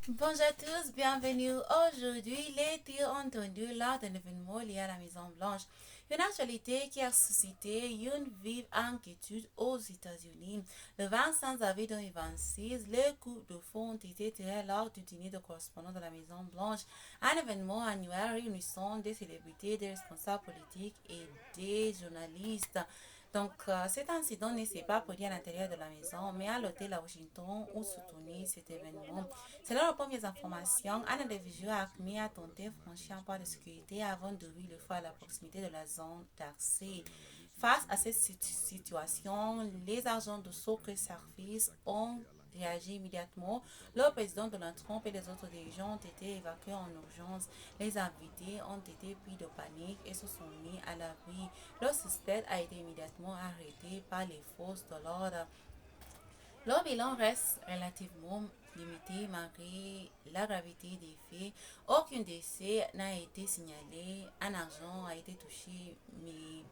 Bonjour à tous, bienvenue. Aujourd'hui, l'été entendu lors d'un événement lié à la Maison Blanche. Une actualité qui a suscité une vive inquiétude aux États-Unis. Le 25 avril 2026, les coups de feu ont été tirés lors du dîner de correspondants de la Maison Blanche, un événement annuel réunissant des célébrités, des responsables politiques et des journalistes. Cet incident ne s'est pas produit à l'intérieur de la maison, mais à l'hôtel à Washington où se tenait cet événement. Selon les premières informations, un individu armé a tenté de franchir un pas de sécurité avant d'ouvrir le feu à la proximité de la zone d'accès. Face à cette situation, les agents de Secret Service ont réagi immédiatement. Le président Donald Trump et les autres dirigeants ont été évacués en urgence. Les invités ont été pris de panique et se sont mis à l'abri. Le suspect a été immédiatement arrêté par les forces de l'ordre. Le bilan reste relativement limité malgré la gravité des faits. Aucun décès n'a été signalé. Un agent a été touché mais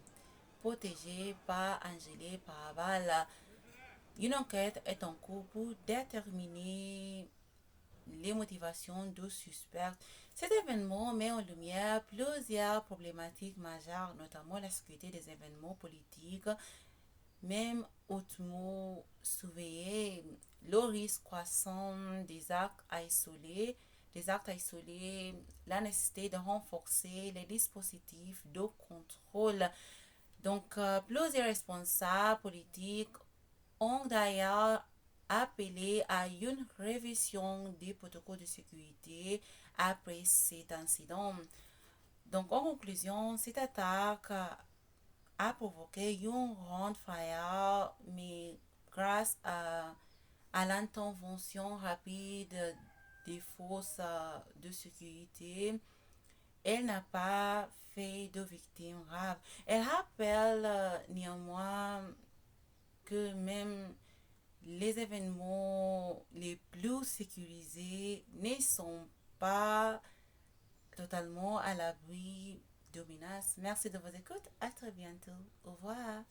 protégé par un gilet pare-balles. Une enquête est en cours pour déterminer les motivations du suspect. Cet événement met en lumière plusieurs problématiques majeures, notamment la sécurité des événements politiques, même hautement surveillés, le risque croissant des actes isolés, la nécessité de renforcer les dispositifs de contrôle. Plusieurs responsables politiques ont d'ailleurs appelé à une révision des protocoles de sécurité après cet incident. En conclusion, cette attaque a provoqué une grande frayeur, mais grâce à l'intervention rapide des forces de sécurité, elle n'a pas fait de victimes graves. Elle rappelle néanmoins que même les événements les plus sécurisés ne sont pas totalement à l'abri de menaces. Merci de votre écoute. À très bientôt. Au revoir.